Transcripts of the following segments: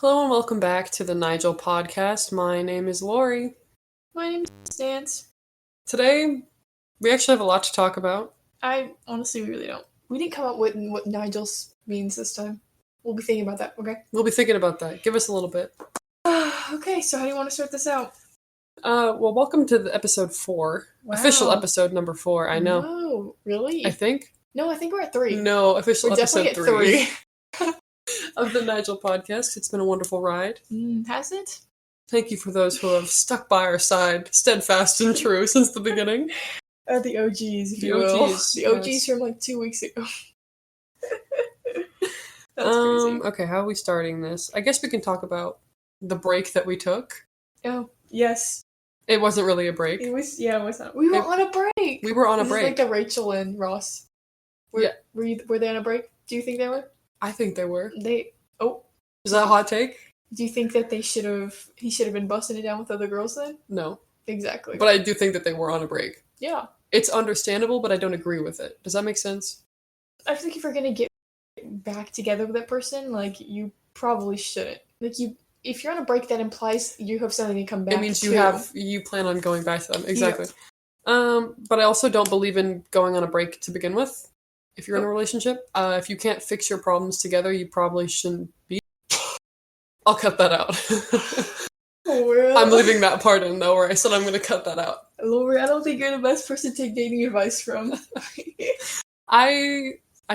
Hello and welcome back to the N.I.G.E.L podcast. My name is Lori. My name is Nance. Today, we actually have a lot to talk about. We really don't. We didn't come up with what Nigel means this time. We'll be thinking about that, okay? We'll be thinking about that. Give us a little bit. Okay, so how do you want to start this out? Welcome to the episode 4. Wow. Official episode number 4, I know. No, really? I think? No, I think we're at 3. No, official we're episode definitely at 3. Of the N.I.G.E.L podcast. It's been a wonderful ride. Has it? Thank you for those who have stuck by our side, steadfast and true, since the beginning. The OGs, if you will. The OGs yes. from like 2 weeks ago. That's crazy. Okay, how are we starting this? I guess we can talk about the break that we took. Oh, yes. It wasn't really a break. It was not. We were on a break. We were on a this break. Is like the Rachel and Ross. Were they on a break? Do you think they were? I think they were. Is that a hot take? Do you think that he should have been busting it down with other girls then? No. Exactly. But I do think that they were on a break. Yeah. It's understandable, but I don't agree with it. Does that make sense? I think if you're gonna get back together with that person, like, you probably shouldn't. Like, if you're on a break, that implies you have something to come back to. It means you plan on going back to them. Exactly. Yeah. But I also don't believe in going on a break to begin with. If you're in a relationship, if you can't fix your problems together, you probably shouldn't be. I'll cut that out. I'm leaving that part in, though, where I said I'm going to cut that out. Lori, I don't think you're the best person to take dating advice from. I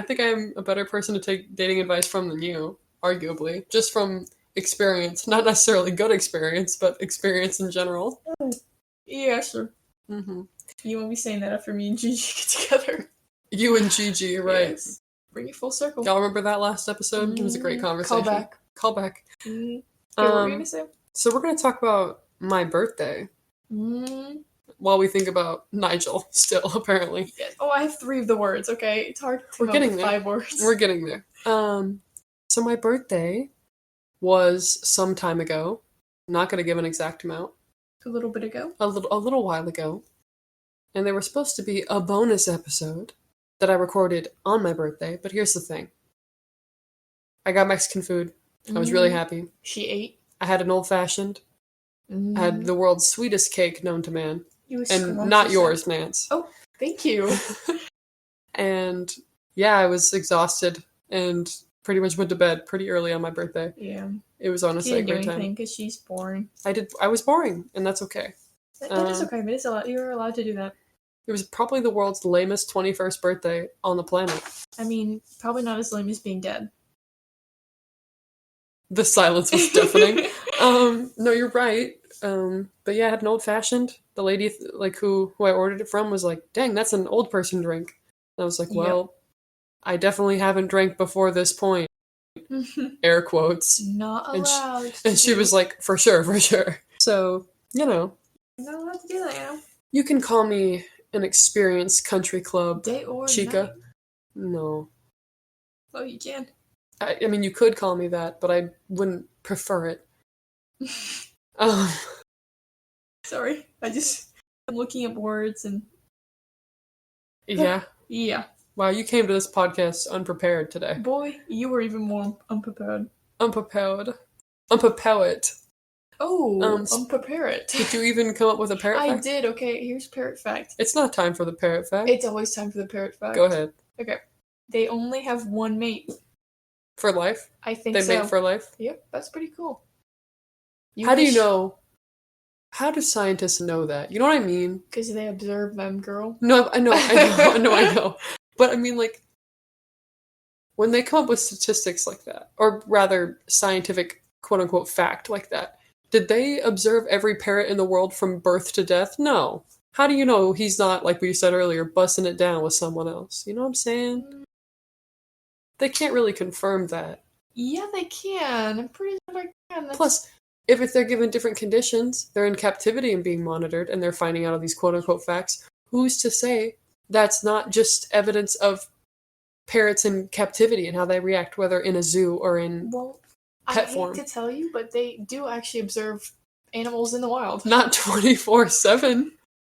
think I'm a better person to take dating advice from than you, arguably. Just from experience. Not necessarily good experience, but experience in general. Yeah, sure. Mm-hmm. You won't be saying that after me and Gigi get together. You and Gigi, right. Yes. Bring it full circle. Y'all remember that last episode? It was a great conversation. Call back. Okay, what were you going to say? So we're going to talk about my birthday. While we think about N.I.G.E.L still, apparently. Yes. Oh, I have 3 of the words, okay? It's hard to We're getting there. 5 words. We're getting there. So my birthday was some time ago. I'm not going to give an exact amount. A little bit ago? A little while ago. And there was supposed to be a bonus episode that I recorded on my birthday, but here's the thing. I got Mexican food. I was really happy. She ate? I had an old-fashioned. I had the world's sweetest cake known to man. And not yours, Nance. Oh, thank you. And yeah, I was exhausted and pretty much went to bed pretty early on my birthday. Yeah. It was honestly a great time. She didn't do anything because she's boring. I was boring, and that's okay. That is okay, but you're allowed to do that. It was probably the world's lamest 21st birthday on the planet. I mean, probably not as lame as being dead. The silence was deafening. No, you're right. But yeah, I had an old-fashioned. The lady who I ordered it from was like, dang, that's an old person drink. And I was like, well, I definitely haven't drank before this point. Air quotes. Not allowed. And she was like, for sure. So, You're not allowed to do that, You can call me an experienced country club day or chica. Night. No. Oh, you can. I mean, you could call me that, but I wouldn't prefer it. Sorry, I'm looking at words and... Yeah? Yeah. Wow, you came to this podcast unprepared today. Boy, you were even more unprepared. Unprepared. Oh, unprepared. Did you even come up with a parrot fact? I did, okay, here's parrot fact. It's not time for the parrot fact. It's always time for the parrot fact. Go ahead. Okay. They only have one mate. For life? I think so. They mate for life? Yep, that's pretty cool. How do you know? How do scientists know that? You know what I mean? Because they observe them, girl. No, I know. But I mean, when they come up with statistics like that, or rather scientific quote-unquote fact like that, did they observe every parrot in the world from birth to death? No. How do you know he's not, like we said earlier, busting it down with someone else? You know what I'm saying? They can't really confirm that. Yeah, they can. I'm pretty sure they can. Plus, if they're given different conditions, they're in captivity and being monitored, and they're finding out all these quote-unquote facts, who's to say that's not just evidence of parrots in captivity and how they react, whether in a zoo or in pet form? I hate to tell you, but they do actually observe animals in the wild. Not 24/7.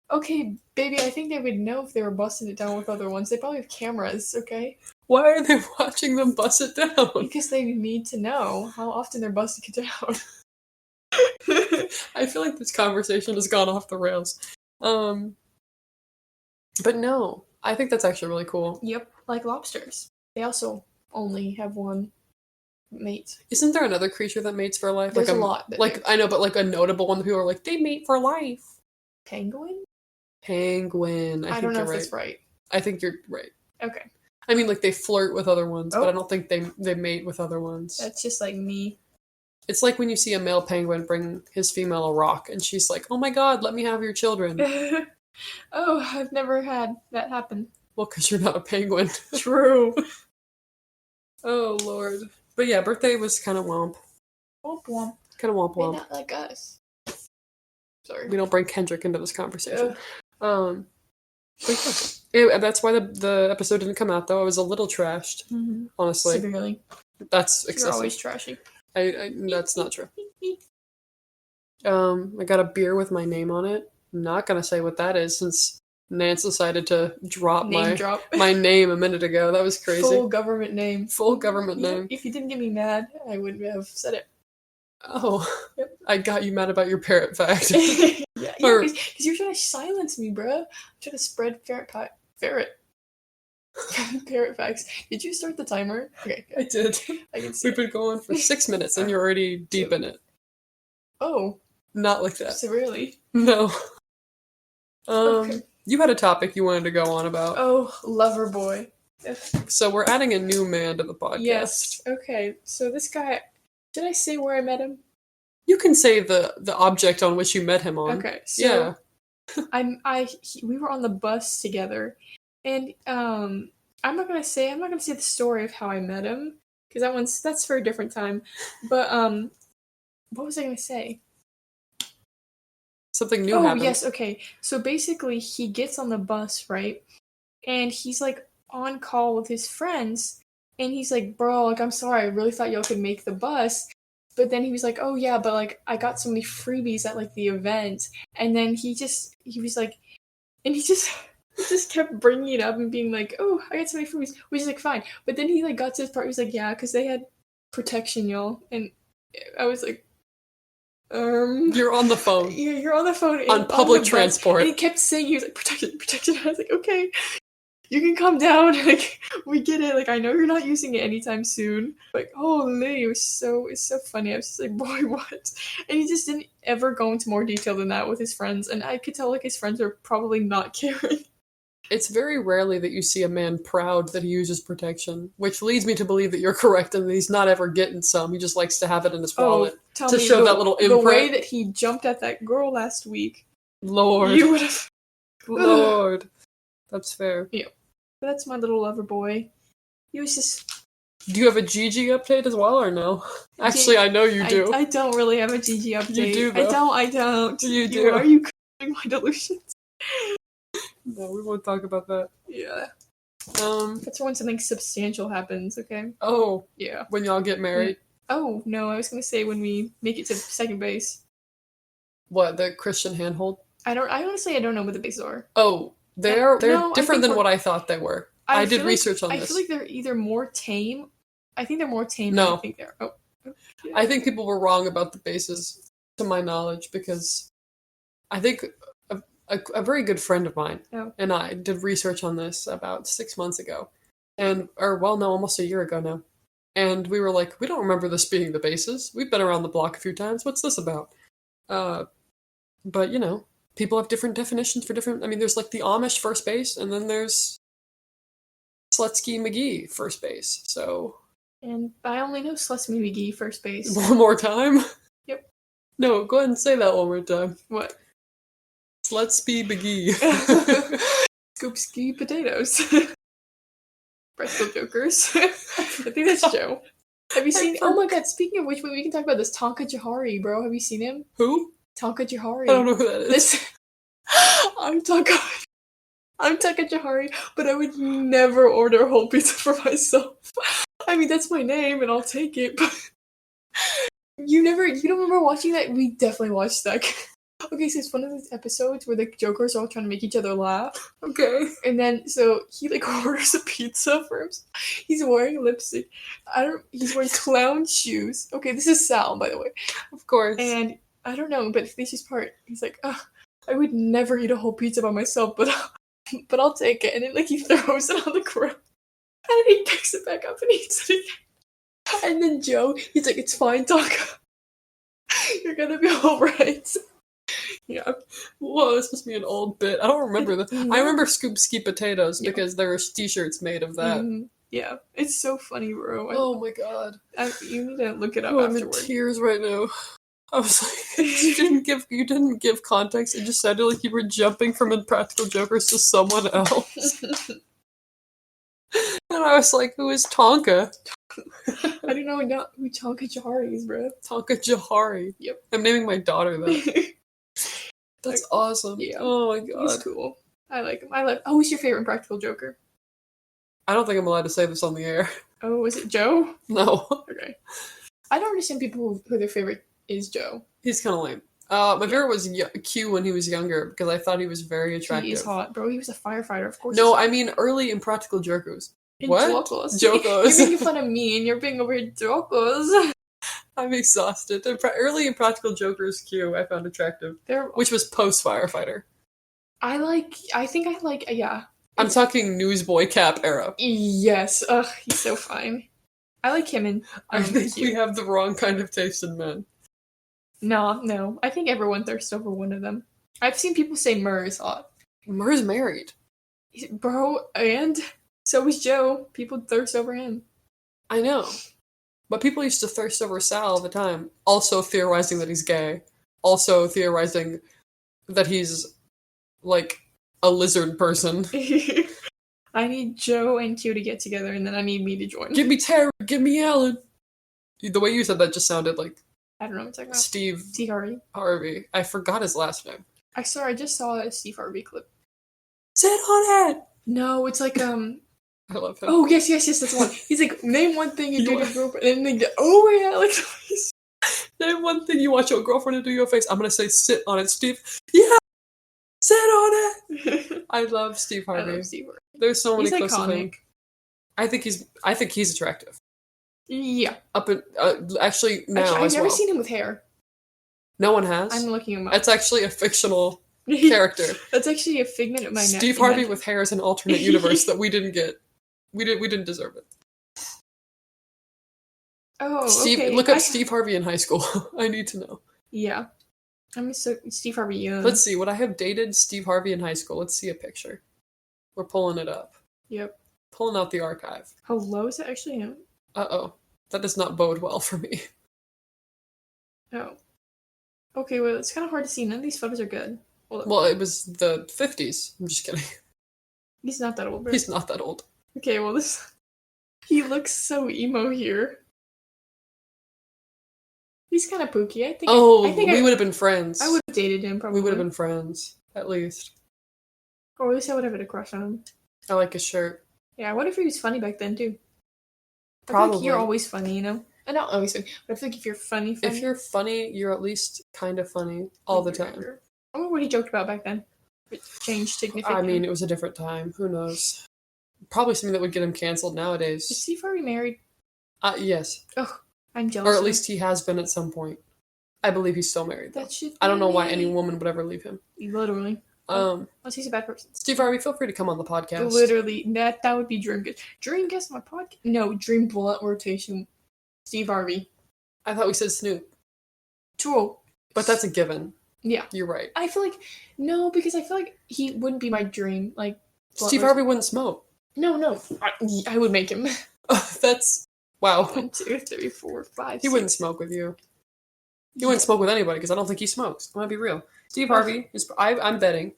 Okay, baby, I think they would know if they were busting it down with other ones. They probably have cameras, okay? Why are they watching them bust it down? Because they need to know how often they're busting it down. I feel like this conversation has gone off the rails. But no, I think that's actually really cool. Yep, like lobsters. They also only have one mate. Isn't there another creature that mates for life? There's like a lot. I know, but like a notable one that people are like, they mate for life. Penguin? Penguin. I don't know you're if right. that's right. I think you're right. Okay. I mean, like, they flirt with other ones, but I don't think they mate with other ones. That's just like me. It's like when you see a male penguin bring his female a rock, and she's like, oh my god, let me have your children. Oh, I've never had that happen. Well, because you're not a penguin. True. Oh, Lord. But yeah, birthday was kind of womp. Womp womp. Kind of womp They're womp. not like us. Sorry. We don't bring Kendrick into this conversation. But yeah. That's why the episode didn't come out, though. I was a little trashed, honestly. Severely. That's excessive. You're always trashy. That's not true. I got a beer with my name on it. I'm not gonna say what that is since Nance decided to drop my name a minute ago. That was crazy. Full government name. Full government name. If you didn't get me mad, I wouldn't have said it. Oh, yep. I got you mad about your parrot fact. Yeah, because you're trying to silence me, bro. I'm trying to spread parrot facts. Did you start the timer? Okay, I did. I can see. We've been going for 6 minutes, and you're already deep in it. Oh, not like that. Severely. No. Okay. You had a topic you wanted to go on about. Oh, lover boy. So we're adding a new man to the podcast. Yes. Okay. So this guy. Did I say where I met him? You can say the object on which you met him on. Okay. So yeah. We were on the bus together, and I'm not gonna say the story of how I met him because that's for a different time. But what was I gonna say? Something new happened. Oh yes. Okay. So basically, he gets on the bus, right, and he's like on call with his friends. And he's like, bro, like, I'm sorry, I really thought y'all could make the bus. But then he was like, oh yeah, but like, I got so many freebies at like the event. And then he just kept bringing it up and being like, oh, I got so many freebies, which is like fine. But then he like got to his part, he was like, yeah, because they had protection, y'all. And I was like, you're on the phone. Yeah, you're on the phone. On public transport. And he kept saying, he was like, protection. I was like, okay. You can calm down, like, we get it, like, I know you're not using it anytime soon. Like, holy, it's so funny. I was just like, boy, what? And he just didn't ever go into more detail than that with his friends, and I could tell, like, his friends are probably not caring. It's very rarely that you see a man proud that he uses protection, which leads me to believe that you're correct and that he's not ever getting some. He just likes to have it in his wallet to show that little imprint. The way that he jumped at that girl last week. Lord. You would have... Lord. That's fair. Yeah. That's my little lover boy. He was just... Do you have a Gigi update as well, or no? Actually, I know you do. I don't really have a Gigi update. You do, though. I don't. You do. Are you calling my delusions? No, we won't talk about that. Yeah. That's when something substantial happens, okay? Oh. Yeah. When y'all get married? Oh, no, I was gonna say when we make it to second base. What, the Christian handhold? I honestly don't know what the bases are. Oh. They're different than what I thought they were. I did research on this. I feel like they're either more tame. I think they're more tame than I think they're. Oh. Yeah. I think people were wrong about the bases, to my knowledge, because I think a very good friend of mine and I did research on this about 6 months ago. Almost a year ago now. And we were like, we don't remember this being the bases. We've been around the block a few times. What's this about? But, you know. People have different definitions for different... I mean, there's like the Amish first base, and then there's Slutsky McGee first base, so... And I only know Slutsky McGee first base. One more time? Yep. No, go ahead and say that one more time. What? Slutsky McGee. Scoopski potatoes. Pretzel jokers. I think that's Joe. Have you seen... Oh my god, speaking of which, we can talk about this Tonka Jahari, bro. Have you seen him? Who? Tonka Jahari. I don't know who that is. I'm Tonka Jahari, but I would never order a whole pizza for myself. I mean, that's my name, and I'll take it, but... You don't remember watching that? We definitely watched that. Okay, so it's one of those episodes where the Jokers are all trying to make each other laugh. Okay. And then, so he like orders a pizza for him. He's wearing lipstick. He's wearing clown shoes. Okay, this is Sal, by the way. Of course. And I don't know, but this is part. He's like, I would never eat a whole pizza by myself, but I'll take it. And then like he throws it on the ground, and then he picks it back up and eats it again. And then Joe, he's like, it's fine, Taco. You're gonna be alright. Yeah. Whoa, this must be an old bit. I don't remember that. I remember Scoop Ski Potatoes because there were t-shirts made of that. Mm-hmm. Yeah, it's so funny, bro. Oh my god. You need to look it up I'm in afterward. tears right now. I was like, you didn't give context. It just sounded like you were jumping from Impractical Jokers to someone else. And I was like, who is Tonka? I don't know who Tonka Jahari is, bro. Tonka Jahari. Yep. I'm naming my daughter that. That's awesome. Yeah. Oh my god. He's cool. I like him. Who's your favorite Impractical Joker? I don't think I'm allowed to say this on the air. Oh, is it Joe? No. Okay. I don't understand people who their favorite is Joe. He's kind of lame. My favorite was Q when he was younger because I thought he was very attractive. He is hot, bro. He was a firefighter, of course. No, I mean early Impractical Jokers. What? Jokos. Jokos. You're making fun of me and you're being over here Jokos. I'm exhausted. Early Impractical Jokers Q I found attractive. Which was post-firefighter. Yeah. I'm talking Newsboy Cap era. Yes. Ugh, he's so fine. I like him and I think we have the wrong kind of taste in men. No. I think everyone thirsts over one of them. I've seen people say Murr is hot. Murr's married. Bro, and so is Joe. People thirst over him. I know. But people used to thirst over Sal all the time. Also theorizing that he's gay. Also theorizing that he's, like, a lizard person. I need Joe and Q to get together, and then I need me to join. Give me Tara, give me Alan. The way you said that just sounded like I don't know what I'm talking about. Steve Harvey. I forgot his last name. I just saw a Steve Harvey clip. Sit on it! No, it's like, I love him. Oh, yes, that's one. He's like, name one thing you do to your girlfriend, and then they get, oh, yeah, like, name one thing you want your girlfriend to do to your face. I'm gonna say sit on it, Steve. Yeah! Sit on it! I love Steve Harvey. I love Steve Harvey. There's so many he's clips iconic. of him. I think he's attractive. Yeah. Actually, I've never seen him with hair. No one has? I'm looking him up. That's actually a fictional character. That's actually a figment of my Steve Harvey with hair is an alternate universe that we didn't get. We didn't deserve it. Oh, okay. Look up Steve Harvey in high school. I need to know. Yeah. Steve Harvey young. Let's see. Would I have dated Steve Harvey in high school? Let's see a picture. We're pulling it up. Yep. Pulling out the archive. Hello, is that actually him? Uh-oh. That does not bode well for me. Oh. Okay, well, it's kind of hard to see. None of these photos are good. Well, it was the 50s. I'm just kidding. He's not that old, bro. He's not that old. Okay, well, he looks so emo here. He's kind of pooky. I think we would have been friends. I would have dated him, probably. We would have been friends, at least. Or at least I would have had a crush on him. I like his shirt. Yeah, what if he was funny back then, too? Probably. I feel like you're always funny, you know? Not always funny, but I feel like if you're funny... If you're funny, you're at least kind of funny all the time. I wonder what he joked about back then. It changed significantly. I mean, it was a different time. Who knows? Probably something that would get him canceled nowadays. Is Steve Harvey married? Yes. Oh, I'm jealous. Or at least he has been at some point. I believe he's still married. That should I don't know why any woman would ever leave him. Literally. Unless he's a bad person. Steve Harvey, feel free to come on the podcast. Literally. That would be dream guest. Dream guest on my podcast? No, dream blunt rotation. Steve Harvey. I thought we said Snoop. True. But that's a given. Yeah. You're right. I feel like... No, because I feel like he wouldn't be my dream. Like... Steve Harvey wouldn't smoke. No. I would make him. That's... Wow. 1, 2, 3, 4, 5, He 6. wouldn't smoke with you. He wouldn't smoke with anybody because I don't think he smokes. I'm gonna be real. Steve Harvey is... I'm betting.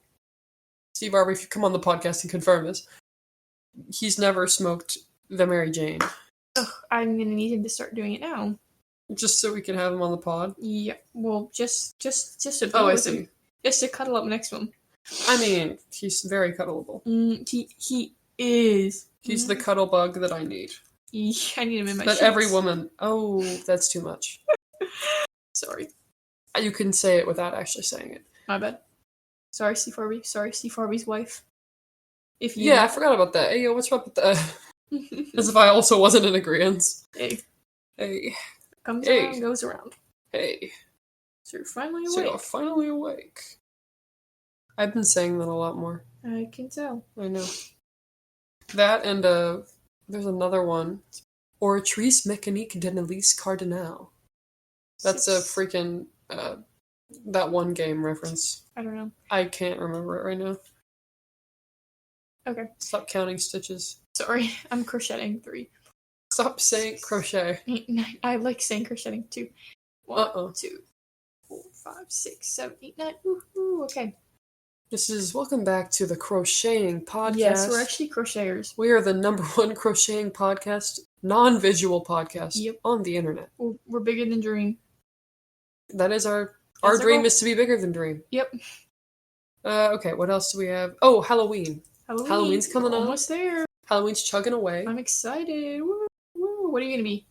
Steve Harvey, if you come on the podcast and confirm this, he's never smoked the Mary Jane. Ugh, I'm gonna need him to start doing it now. Just so we can have him on the pod? Yeah, well, just to Oh, I see. Just to cuddle up next to him. I mean, he's very cuddleable. He is. He's the cuddle bug that I need. I need him in my That sheets. every woman... Oh, that's too much. Sorry. You can say it without actually saying it. My bad. Sorry, C. Farby. Sorry, C. Farby's wife. If you... Yeah, I forgot about that. Hey, yo, what's up with that? As if I also wasn't in agreement. Hey. Hey. Comes Hey. around, goes around. Hey. So you're finally So awake. you're finally awake. I've been saying that a lot more. I can tell. I know. That and, there's another one. Oratrice mécanique d'Annelise Cardinal. That's a freaking, that one game reference. I don't know. I can't remember it right now. Okay. Stop counting stitches. Sorry, I'm crocheting 3. Stop saying crochet. 8, 9. I like saying crocheting 2. 1, 2, 4, 5, 6, 7, 8, 9. Ooh, okay. Welcome back to the Crocheting Podcast. Yes, we're actually crocheters. We are the #1 crocheting podcast, non-visual podcast on the internet. We're bigger than Dream. That is our dream is to be bigger than Dream. Yep. Okay, what else do we have? Oh, Halloween. Halloween's coming up. Almost there. Halloween's chugging away. I'm excited. Woo, woo. What are you gonna be?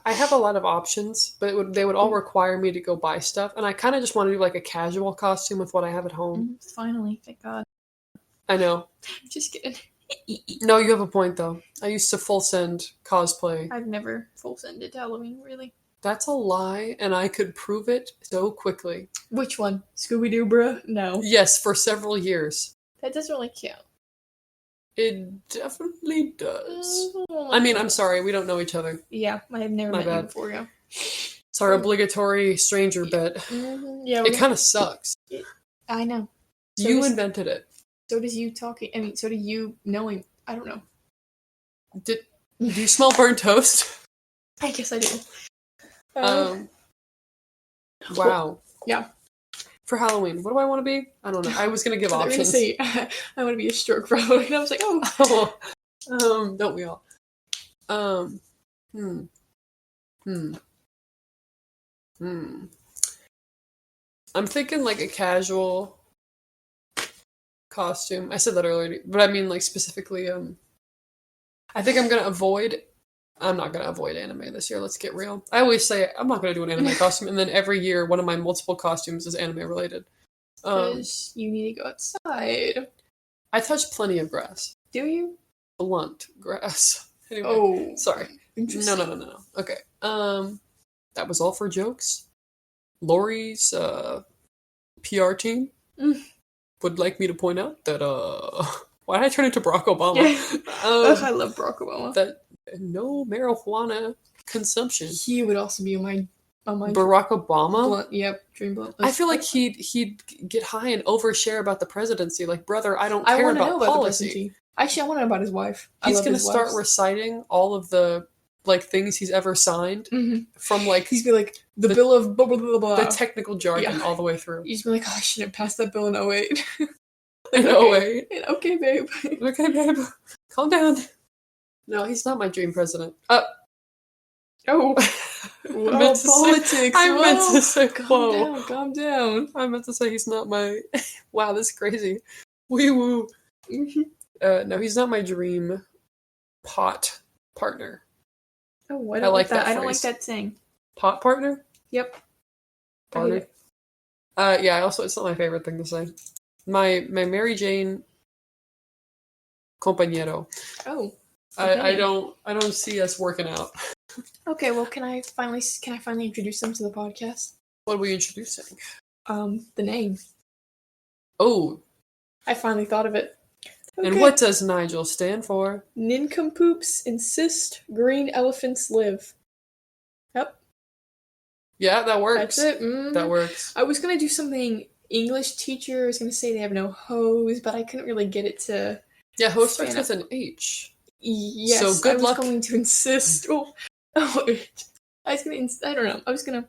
I have a lot of options, but they would all require me to go buy stuff, and I kind of just want to do like a casual costume with what I have at home. Finally, thank God. I know. Just kidding. No, you have a point though. I used to full send cosplay. I've never full sended Halloween, really. That's a lie, and I could prove it so quickly. Which one? Scooby-Doo, bruh? No. Yes, for several years. That doesn't really count. It definitely does. I mean, I'm sorry, we don't know each other. Yeah, I have never met you before, yeah. It's our obligatory stranger bet. Mm-hmm. Yeah, it kind of sucks. I know. So you invented it. So does you talking, so do you knowing, I don't know. Do you smell burnt toast? I guess I do. Wow. Yeah. For Halloween, what do I want to be? I don't know. I was going to give options. Say, I want to be a stroke for Halloween. And I was like, don't we all? I'm thinking like a casual costume. I said that earlier, but I mean like specifically, I think I'm not gonna avoid anime this year. Let's get real. I always say I'm not gonna do an anime costume, and then every year one of my multiple costumes is anime related. Because you need to go outside. I touch plenty of grass. Do you? Blunt grass. Anyway, oh, sorry. No. Okay. That was all for jokes. Lori's PR team would like me to point out that why did I turn into Barack Obama? I love Barack Obama. That no marijuana consumption. He would also be on my Barack Obama. Blunt, dream blunt list. I feel like he'd get high and overshare about the presidency. Like, brother, I don't care about policy. Actually, I want to know about his wife. He's going to start reciting all of the like things he's ever signed from like he's be like the bill of blah blah blah blah. The technical jargon all the way through. He's be like, oh, I shouldn't pass that bill in 08. In 08. Okay, babe. Okay, babe. Calm down. No, he's not my dream president. Oh, politics. I meant to say, calm down. I meant to say he's not my. Wow, this is crazy. Wee woo. No, he's not my dream pot partner. Oh, I don't like that. I don't like that saying. Pot partner? Yep. Partner. Yeah. Also, it's not my favorite thing to say. My Mary Jane compañero. Oh. Okay. I don't see us working out. Okay, well, can I finally introduce them to the podcast? What are we introducing? The name. Oh. I finally thought of it. Okay. And what does N.I.G.E.L stand for? Nincompoops insist green elephants live. Yep. Yeah, that works. That's it. That works. I was going to do something English teacher. I was going to say they have no hose, but I couldn't really get it to... Yeah, hose starts with an H. Yes, so good luck. I was going to insist. I was going to... I don't know. I was going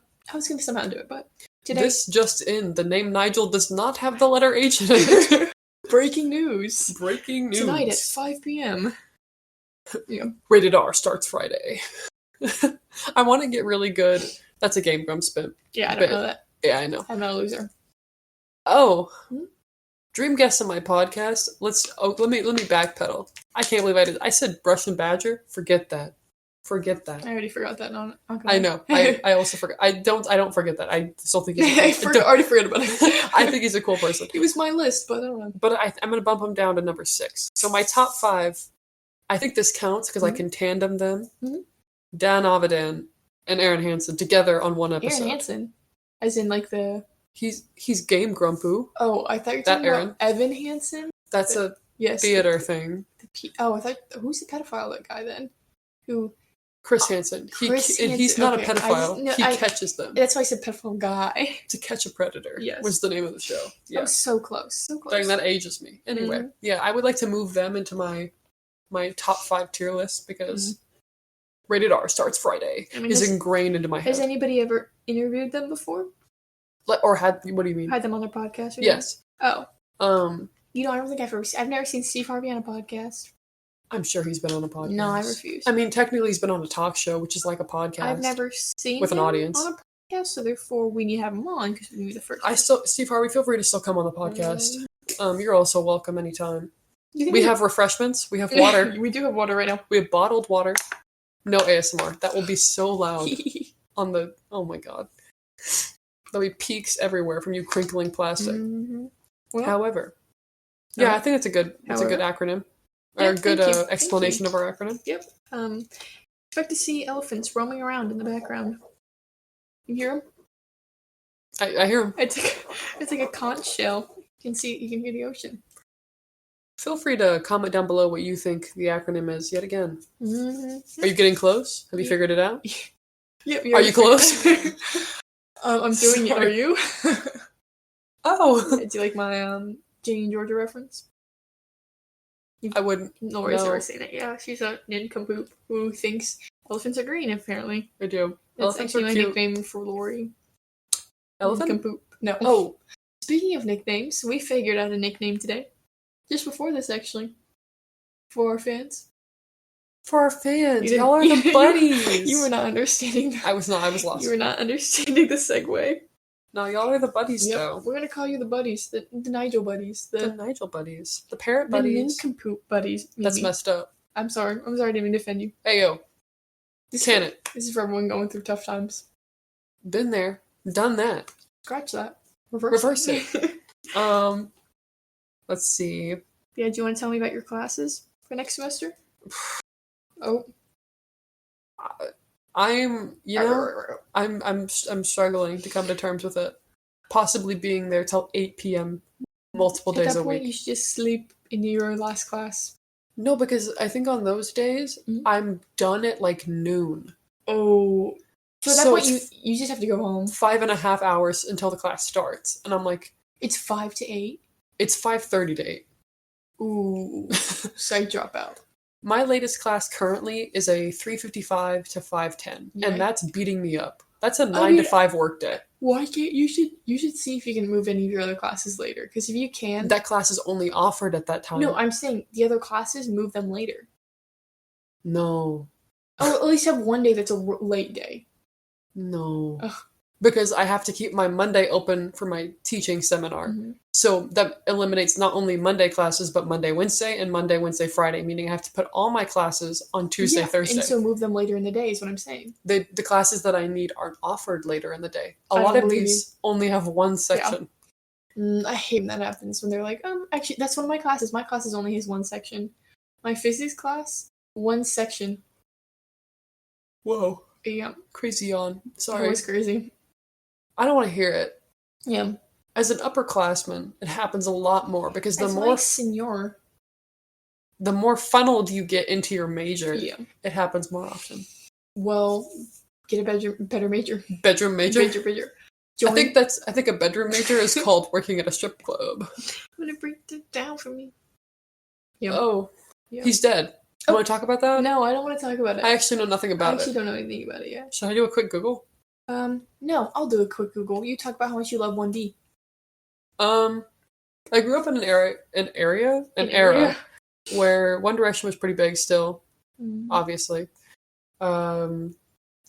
to somehow do it, but... Today... This just in. The name N.I.G.E.L does not have the letter H in it. Breaking news. Breaking news. Tonight at 5 p.m. Yeah. Rated R starts Friday. I want to get really good. That's a Game Grumps bit. Yeah, I don't know that. Yeah, I know. I'm not a loser. Oh. Dream guest on my podcast. Let me backpedal. I can't believe I said brush and badger. Forget that. forget that. I already forgot that. No, okay. I know. I also forget. I don't forget that. I still think he's a cool, I already forgot about it. I think he's a cool person. He was my list, but I don't know. But I'm going to bump him down to number 6. So my top 5, I think this counts because I can tandem them. Mm-hmm. Dan Avidan and Aaron Hansen together on one episode. Aaron Hansen? As in, like, the... He's Game Grumpu. Oh, I thought you were talking about Evan Hansen? That's a theater thing. I thought... Who's the pedophile, that guy, then? Who... Chris Hansen. He's not a pedophile. He catches them. That's why I said pedophile guy. To Catch a Predator. Yes. Was the name of the show. Yeah. I'm so close. So close. Dang, that ages me. Anyway, yeah, I would like to move them into my top 5 tier list because Rated R starts Friday. Is ingrained into my head. Has anybody ever interviewed them before? Or had... What do you mean? Had them on their podcast? Yes. Oh. I don't think I've never seen Steve Harvey on a podcast. I'm sure he's been on a podcast. No, I refuse. I mean, technically he's been on a talk show, which is like a podcast. I've never seen with an audience on a podcast, so therefore we need to have him on because we need the first. Steve Harvey, feel free to still come on the podcast. You're also welcome anytime. We have refreshments. We have water. We do have water right now. We have bottled water. No ASMR. That will be so loud on the... Oh my god. There'll be peaks everywhere from you crinkling plastic. Mm-hmm. Well, however, I think it's a good acronym. Or a good explanation of our acronym. Yep. Expect to see elephants roaming around in the background. You hear them? I hear them. It's like a conch shell. You can hear the ocean. Feel free to comment down below what you think the acronym is yet again. Mm-hmm. Are you getting close? Have you figured it out? Yep. Are you close? I'm doing it. Are you? Oh. Do you like my Jane and Georgia reference? I wouldn't. Lori's ever seen it. Yeah, she's a nincompoop who thinks elephants are green, apparently. I do. That's actually my nickname for Lori. Elephant? Nincompoop. No. Oh. Speaking of nicknames, we figured out a nickname today. Just before this, actually. For our fans. For our fans. Y'all are the buddies. You were not understanding that. I was not. I was lost. You were not understanding the segue. No, y'all are the buddies, though. We're going to call you the buddies. The N.I.G.E.L buddies. The N.I.G.E.L buddies. The parrot buddies. The nincompoop buddies. Maybe. That's messed up. I'm sorry. I didn't even defend you. Hey, yo. This is for everyone going through tough times. Been there. Done that. Scratch that. Reverse it. Let's see. Yeah, do you want to tell me about your classes for next semester? Oh. I'm struggling to come to terms with it. Possibly being there till 8 p.m. multiple days a week. At that point, you should just sleep in your last class. No, because I think on those days, I'm done at like noon. Oh. So at that point, you just have to go home. 5.5 hours until the class starts. And I'm like... It's 5 to 8? It's 5:30 to 8. Ooh. Psych dropout. My latest class currently is a 3:55 to 5:10, and that's beating me up. That's a 9 to 5 work day. Why can't you should see if you can move any of your other classes later? Because if you can, that class is only offered at that time. No, I'm saying the other classes, move them later. No. Or at least have one day that's a late day. No. Ugh. Because I have to keep my Monday open for my teaching seminar. So that eliminates not only Monday classes, but Monday, Wednesday, and Monday, Wednesday, Friday, meaning I have to put all my classes on Tuesday, Thursday. And so move them later in the day is what I'm saying. The classes that I need aren't offered later in the day. A lot of these only have one section. Yeah. I hate when that happens, when they're like, actually, that's one of my classes. My classes only has one section. My physics class, one section. Whoa. Yeah. Crazy yawn. Sorry. That was crazy. I don't want to hear it. Yeah. As an upperclassman, it happens a lot more because the more funneled you get into your major, it happens more often. Well, get a better major. Bedroom major? Major. I think a bedroom major is called working at a strip club. I'm gonna break that down for me. Yeah. Oh. Yeah. He's dead. You want to talk about that? No, I don't want to talk about it. I actually know nothing about it. I actually don't know anything about it yet. Should I do a quick Google? No, I'll do a quick Google. You talk about how much you love 1D. I grew up in an era where One Direction was pretty big still, obviously. I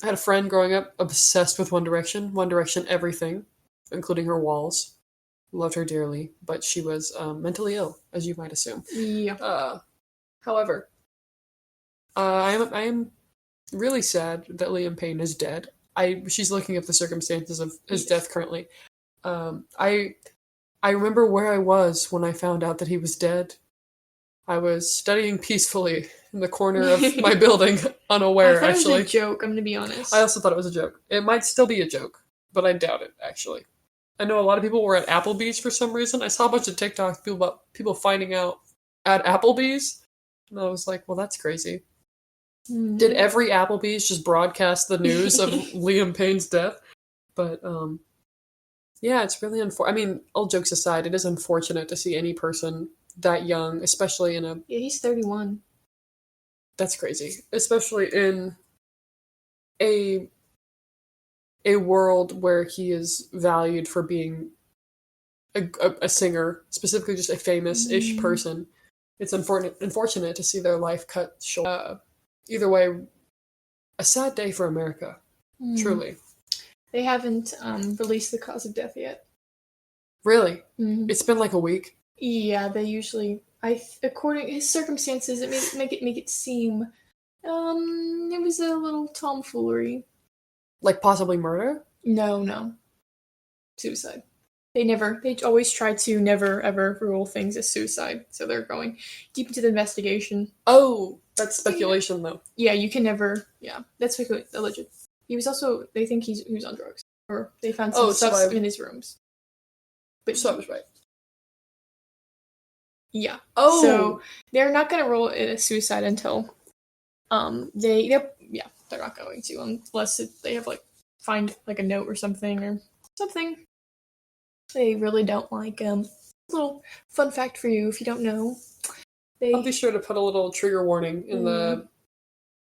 had a friend growing up obsessed with One Direction everything, including her walls. Loved her dearly, but she was mentally ill, as you might assume. Yeah. However, I am Really sad that Liam Payne is dead. She's looking up the circumstances of his death currently. I remember where I was when I found out that he was dead. I was studying peacefully in the corner of my building, unaware, I thought actually. It was a joke, I'm gonna be honest. I also thought it was a joke. It might still be a joke, but I doubt it, actually. I know a lot of people were at Applebee's for some reason. I saw a bunch of TikToks about people finding out at Applebee's, and I was like, well, that's crazy. Did every Applebee's just broadcast the news of Liam Payne's death? But, yeah, it's really unfortunate. I mean, all jokes aside, it is unfortunate to see any person that young, especially in a... Yeah, he's 31. That's crazy. Especially in a world where he is valued for being a singer, specifically just a famous-ish person. It's unfortunate to see their life cut short. Either way, a sad day for America. Truly. They haven't released the cause of death yet. Really? It's been like a week? Yeah, they usually... according to his circumstances, it make it seem... it was a little tomfoolery. Like possibly murder? No. Suicide. They always try to never ever rule things as suicide, so they're going deep into the investigation. Oh, that's speculation though. Yeah, you can never, that's alleged. He was also, they think he was on drugs, or they found some stuff in his rooms. But so I was right. Yeah. Oh! So, they're not going to rule it as suicide until, they're not going to, unless they have, find, a note or something, They really don't like, little fun fact for you if you don't know. I'll be sure to put a little trigger warning in the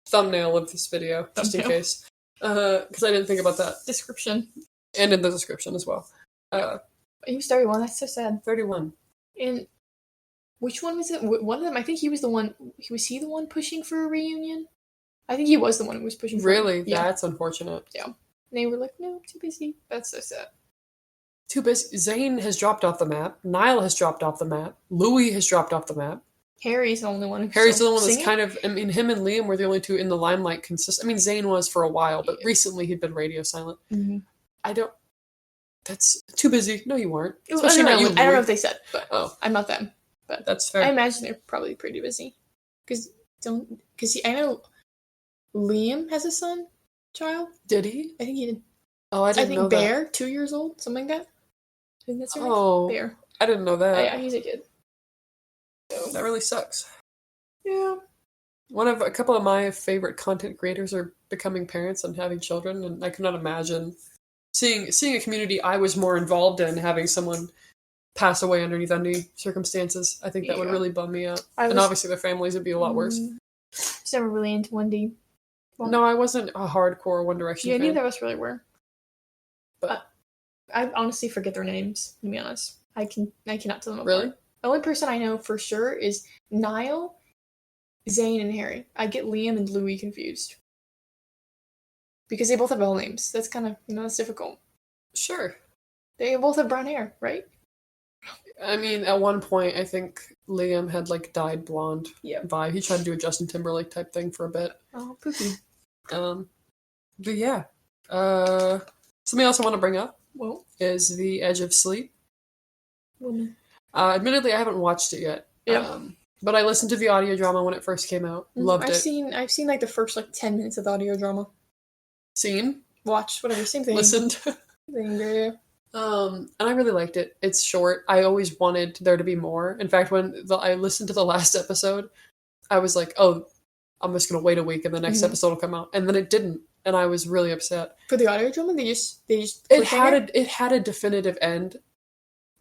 thumbnail of this video, just in case. Because I didn't think about that. Description. And in the description as well. He was 31, that's so sad. 31. And which one was it? One of them, I think he was the one, was he the one pushing for a reunion? I think he was the one who was pushing for Really? Yeah. That's unfortunate. Yeah. And they were like, no, too busy. That's so sad. Too busy. Zayn has dropped off the map. N.I.G.E.L has dropped off the map. Louis has dropped off the map. Harry's the only one who's Harry's the only one that's kind of... I mean, him and Liam were the only two in the limelight consistent. I mean, Zayn was for a while, but recently he'd been radio silent. I don't... That's too busy. No, you weren't. Especially I don't know if they said, but I'm not them. But that's fair. I imagine they're probably pretty busy. Because I know Liam has a child. Did he? I think he did. Oh, I didn't know that. Bear, 2 years old, something like that. I think that's right. Oh, Bear. I didn't know that. Yeah, he's a kid. So. That really sucks. Yeah. A couple of my favorite content creators are becoming parents and having children, and I cannot imagine seeing a community I was more involved in having someone pass away underneath any circumstances. I think that would really bum me out. And obviously their families would be a lot worse. I was never really into 1D. Well, no, I wasn't a hardcore One Direction fan. Neither of us really were. But I honestly forget their names, to be honest. I cannot tell them apart. Really? The only person I know for sure is N.I.G.E.L, Zayn, and Harry. I get Liam and Louis confused. Because they both have L names. That's kind of, that's difficult. Sure. They both have brown hair, right? I mean, at one point, I think Liam had, dyed blonde vibe. He tried to do a Justin Timberlake type thing for a bit. Oh, poopy. But yeah. Something else I want to bring up is The Edge of Sleep. Admittedly, I haven't watched it yet. Yeah. But I listened to the audio drama when it first came out. Loved it. I've seen the first 10 minutes of the audio drama. Seen? Watched, whatever, same thing. Listened. And I really liked it. It's short. I always wanted there to be more. In fact, when I listened to the last episode, I was like, oh, I'm just going to wait a week and the next episode will come out. And then it didn't. And I was really upset. For the audio drama, they just it had a definitive end,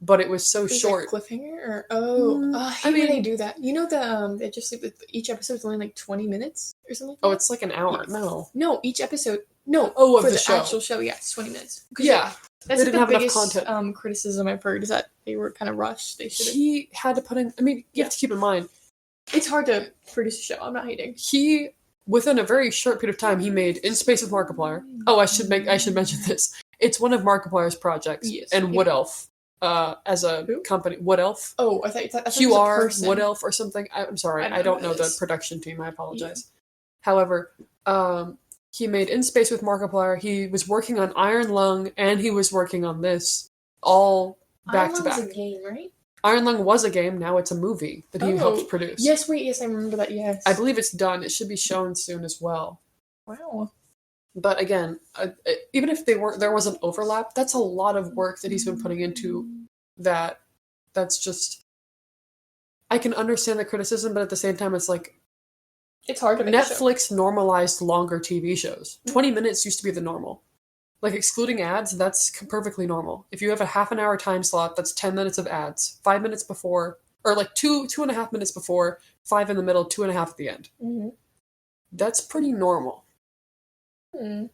but it was so short. Cliffhanger? Or I mean, they do that. You know they just each episode's only 20 minutes or something. Oh, it's an hour. No, each episode. No, of for the show. Actual show, yeah, it's 20 minutes. Yeah, that's they didn't have biggest enough content. Criticism I've heard is that they were kind of rushed. He had to put in. I mean, you have to keep in mind, it's hard to produce a show. I'm not hating. He, within a very short period of time, he made In Space with Markiplier. Oh, I should mention this. It's one of Markiplier's projects, and Wood Elf. As a company, Wood Elf. Oh, I thought QR Wood Elf or something. I'm sorry, I don't know the production team. I apologize. Yeah. However, He made In Space with Markiplier. He was working on Iron Lung, and he was working on this all back to back. Iron Lung was a game, right? Iron Lung was a game. Now it's a movie that he helped produce. Yes, I remember that. Yes, I believe it's done. It should be shown soon as well. Wow. But again, even if there was an overlap, that's a lot of work that he's been putting into that. That's just. I can understand the criticism, but at the same time, it's like it's hard to make Netflix normalized longer TV shows. 20 minutes used to be the normal. Like, excluding ads, that's perfectly normal. If you have a half an hour time slot, that's 10 minutes of ads. 5 minutes before, or like 2.5 minutes before, 5 in the middle, 2.5 at the end. Mm-hmm. That's pretty normal. Good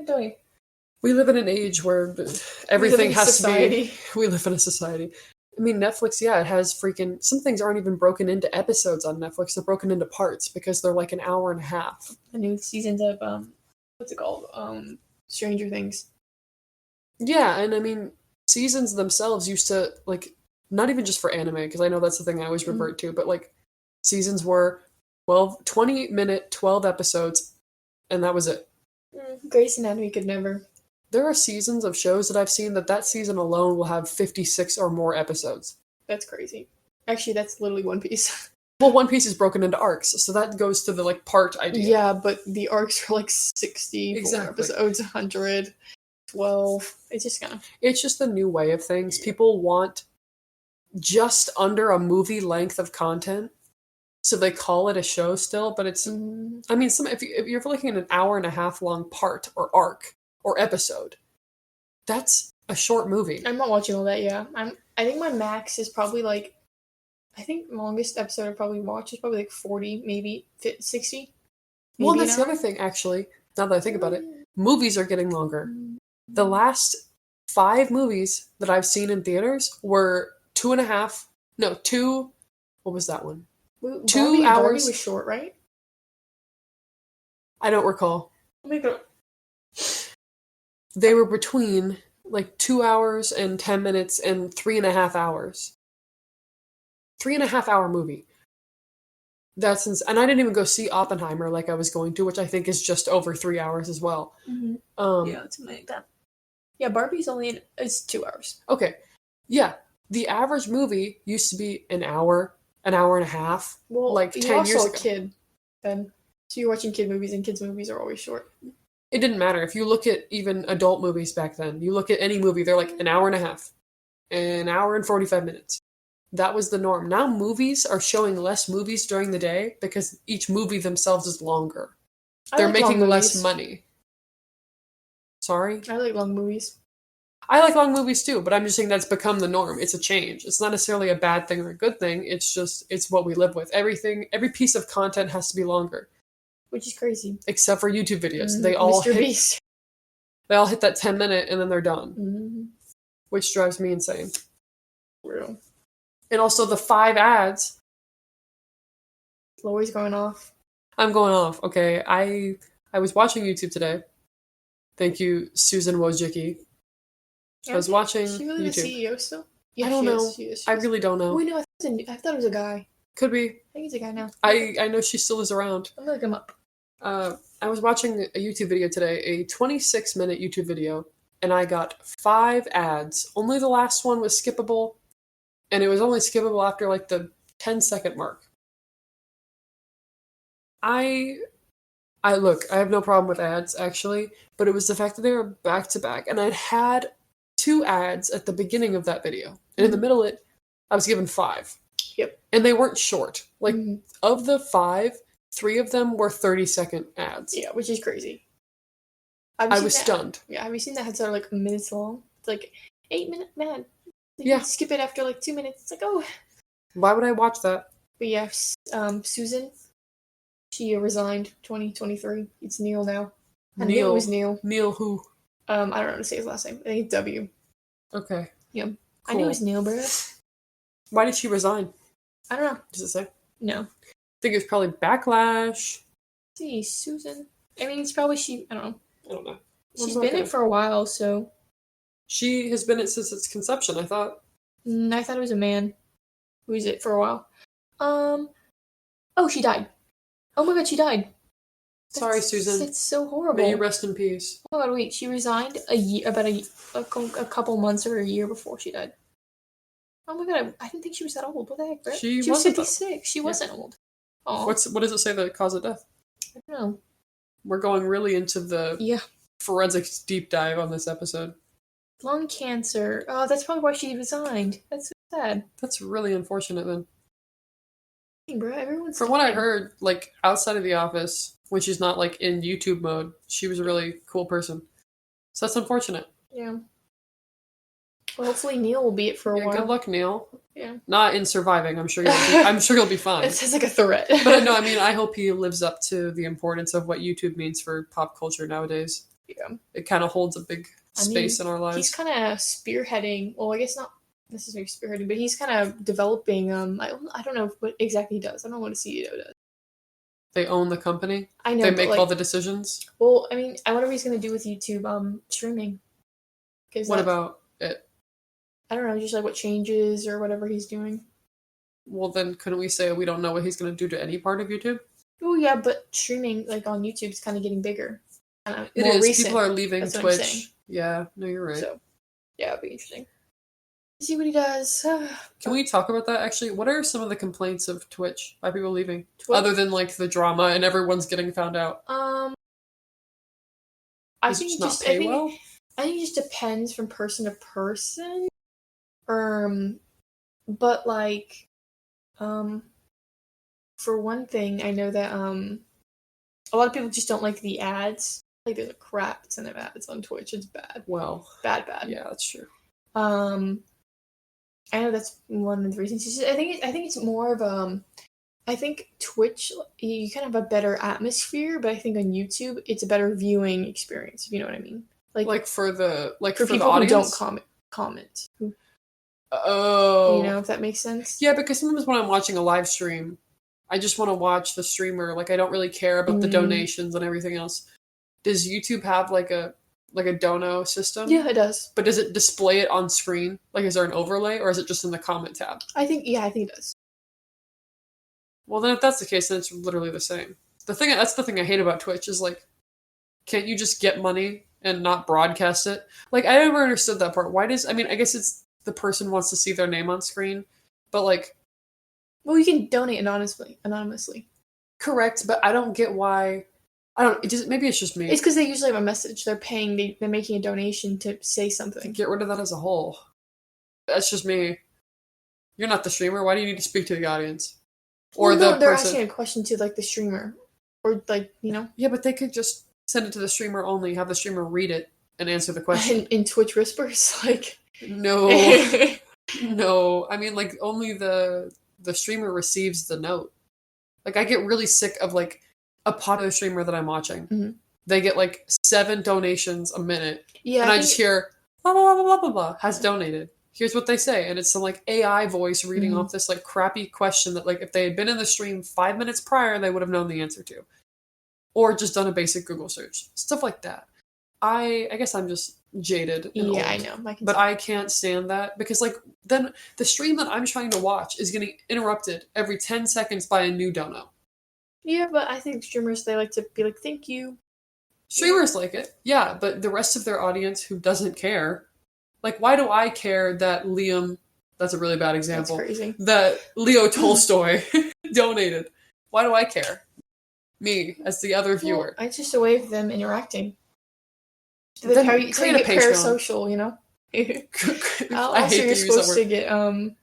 doing. We live in an age where everything has to be... We live in a society. I mean, Netflix, yeah, it has freaking... Some things aren't even broken into episodes on Netflix. They're broken into parts because they're like an hour and a half. The new seasons of, what's it called? Stranger Things. Yeah, and I mean, seasons themselves used to, like, not even just for anime, because I know that's the thing I always revert to, but, like, seasons were 20-minute, 12 episodes, and that was it. Grey's Anatomy could never. There are seasons of shows that I've seen that season alone will have 56 or more episodes. That's crazy. Actually, that's literally One Piece. Well, One Piece is broken into arcs, so that goes to the, like, part idea. Yeah, but the arcs are, like, 60 episodes, 100, 12. It's just kind of... It's just the new way of things. People want just under a movie length of content, so they call it a show still, but it's... I mean, if you're looking at an hour and a half long part, or arc, or episode, that's a short movie. I'm not watching all that, yeah. I think my max is probably, like... I think longest episode I probably watched is probably like 40, maybe 60. Well, that's the other thing, actually, now that I think about it. Movies are getting longer. The last 5 movies that I've seen in theaters were 2.5... No, 2... What was that one? 2 hours... Barbie was short, right? I don't recall. Oh my god. They were between, like, 2 hours and 10 minutes and 3.5 hours. 3.5 hour movie. That's and I didn't even go see Oppenheimer like I was going to, which I think is just over 3 hours as well. Yeah, it's like that. Yeah, Barbie's it's 2 hours. Okay. Yeah. The average movie used to be an hour and a half. Well, like 10 years ago. You're also a kid then. So you're watching kid movies, and kids' movies are always short. It didn't matter. If you look at even adult movies back then, you look at any movie, they're like an hour and a half. An hour and 45 minutes. That was the norm. Now movies are showing less movies during the day because each movie themselves is longer. They're making less money. Sorry? I like long movies. I like long movies too, but I'm just saying that's become the norm. It's a change. It's not necessarily a bad thing or a good thing. It's just, it's what we live with. Every piece of content has to be longer. Which is crazy. Except for YouTube videos. They all hit that 10-minute and then they're done. Which drives me insane. Real. And also the 5 ads. Lori's going off. I'm going off. Okay, I was watching YouTube today. Thank you, Susan Wojcicki. I was watching YouTube. Is she really YouTube. the CEO still? Yeah, I don't know. I really don't know. Wait, no, I thought it was a guy. Could be. I think he's a guy now. I know she still is around. I'm gonna look him up. I was watching a YouTube video today, a 26-minute YouTube video, and I got 5 ads. Only the last one was skippable. And it was only skippable after, like, the 10-second mark. I look, I have no problem with ads, actually, but it was the fact that they were back-to-back, and I'd had 2 ads at the beginning of that video. And in the middle of it, I was given 5. Yep. And they weren't short. Like, of the 5, 3 of them were 30-second ads. Yeah, which is crazy. I was stunned. Yeah, have you seen the ads that are, like, minutes long? It's like, 8-minute man. Yeah. Skip it after like 2 minutes. It's like, oh. Why would I watch that? But yeah, Susan, she resigned 2023. It's N.I.G.E.L now. I knew it was N.I.G.E.L. N.I.G.E.L who? I don't know how to say his last name. I think it's W. Okay. Yeah. Cool. I knew it was N.I.G.E.L, bro. Why did she resign? I don't know. Does it say? No. I think it was probably backlash. See, Susan. I mean, it's probably I don't know. She's been in it for a while, so. She has been it since its conception, I thought. I thought it was a man who was it for a while. Oh, she died. Oh my god, she died. Sorry, Susan. It's so horrible. May you rest in peace. Oh my god, wait, she resigned about a couple months or a year before she died. Oh my god, I didn't think she was that old. What the heck, bro? She was wasn't 56. She wasn't old. Oh, What does it say the cause of death? I don't know. We're going really into the forensics deep dive on this episode. Lung cancer. Oh, that's probably why she resigned. That's so sad. That's really unfortunate then. Hey, bro, everyone's From what I heard, like, outside of the office, when she's not, like, in YouTube mode, she was a really cool person. So that's unfortunate. Yeah. Well, hopefully N.I.G.E.L will be it for a while. Good luck, N.I.G.E.L. Yeah. Not in surviving. I'm sure you'll be fine. It sounds like a threat. But no, I mean, I hope he lives up to the importance of what YouTube means for pop culture nowadays. Yeah. It kind of holds a big space in our lives. He's kind of spearheading. Well, I guess not necessarily spearheading, but he's kind of developing. I don't know what exactly he does. I don't know what a CEO does. They own the company. I know. They make all the decisions. Well, I mean, I wonder what he's going to do with YouTube streaming. What about it? I don't know, just like what changes or whatever he's doing. Well, then couldn't we say we don't know what he's going to do to any part of YouTube? Oh yeah, but streaming like on YouTube is kind of getting bigger. It is. Recent. People are leaving That's Twitch. Yeah, no, you're right. So, yeah, it'll be interesting. See what he does. Can we talk about that, actually? What are some of the complaints of Twitch? Why people leaving? Other than, like, the drama and everyone's getting found out. I think it just depends from person to person. But, like, for one thing, I know that, a lot of people just don't like the ads. Like, there's a crap ton of ads on Twitch. It's bad. Well. Bad. Yeah, that's true. I know that's one of the reasons. I think it's more of I think Twitch you kind of have a better atmosphere, but I think on YouTube it's a better viewing experience. If you know what I mean. Like for people who don't comment. Oh. You know, if that makes sense. Yeah, because sometimes when I'm watching a live stream, I just want to watch the streamer. Like, I don't really care about the donations and everything else. Does YouTube have like a dono system? Yeah, it does. But does it display it on screen? Like, is there an overlay, or is it just in the comment tab? I think it does. Well, then if that's the case, then it's literally the same. That's the thing I hate about Twitch is, like, can't you just get money and not broadcast it? Like, I never understood that part. I guess it's the person wants to see their name on screen, but, like... Well, you can donate anonymously. Correct, but I don't get why... maybe it's just me. It's because they usually have a message. They're paying, they're making a donation to say something. Get rid of that as a whole. That's just me. You're not the streamer. Why do you need to speak to the audience? Or they're asking a question to, like, the streamer. Or, like, you know? Yeah, but they could just send it to the streamer only, have the streamer read it, and answer the question. In Twitch Whispers? Like... No. No. I mean, like, only the streamer receives the note. Like, I get really sick of, like, a popular streamer that I'm watching. Mm-hmm. They get, like, 7 donations a minute. Yeah. And I just hear, blah, blah, blah, blah, blah, blah, has donated. Here's what they say. And it's some, like, AI voice reading off this, like, crappy question that, like, if they had been in the stream 5 minutes prior, they would have known the answer to. Or just done a basic Google search. Stuff like that. I guess I'm just jaded and old. I know. But I can't stand that because, like, then the stream that I'm trying to watch is getting interrupted every 10 seconds by a new dono. Yeah, but I think streamers, they like to be like, thank you. Streamers like it, yeah, but the rest of their audience who doesn't care, like, why do I care that Liam, that's a really bad example, that's crazy. That Leo Tolstoy donated? Why do I care? Me, as the other viewer. Well, it's just a way of them interacting. Then how you create a Patreon. Parasocial, you know? Also, you're supposed to get, I don't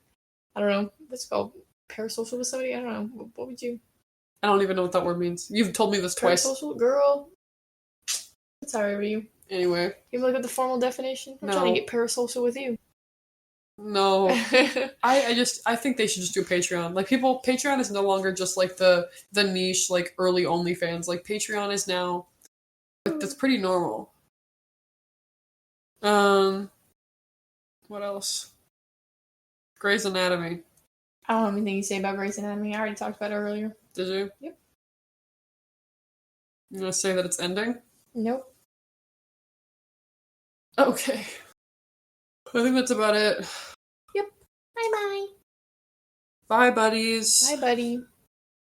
know, what's it called? Parasocial with somebody? I don't know. What would you... I don't even know what that word means. You've told me this twice. Parasocial? Girl. I'm sorry with you. Anyway. You look at the formal definition? I'm trying to get parasocial with you. No. I think they should just do Patreon. Like, Patreon is no longer just, like, the niche, like, early OnlyFans. Like, Patreon is now, like, that's pretty normal. What else? Grey's Anatomy. I don't have anything to say about Grey's Anatomy. I already talked about it earlier. Did you? Yep. You gonna say that it's ending? Nope. Okay. I think that's about it. Yep. Bye-bye. Bye, buddies. Bye, buddy.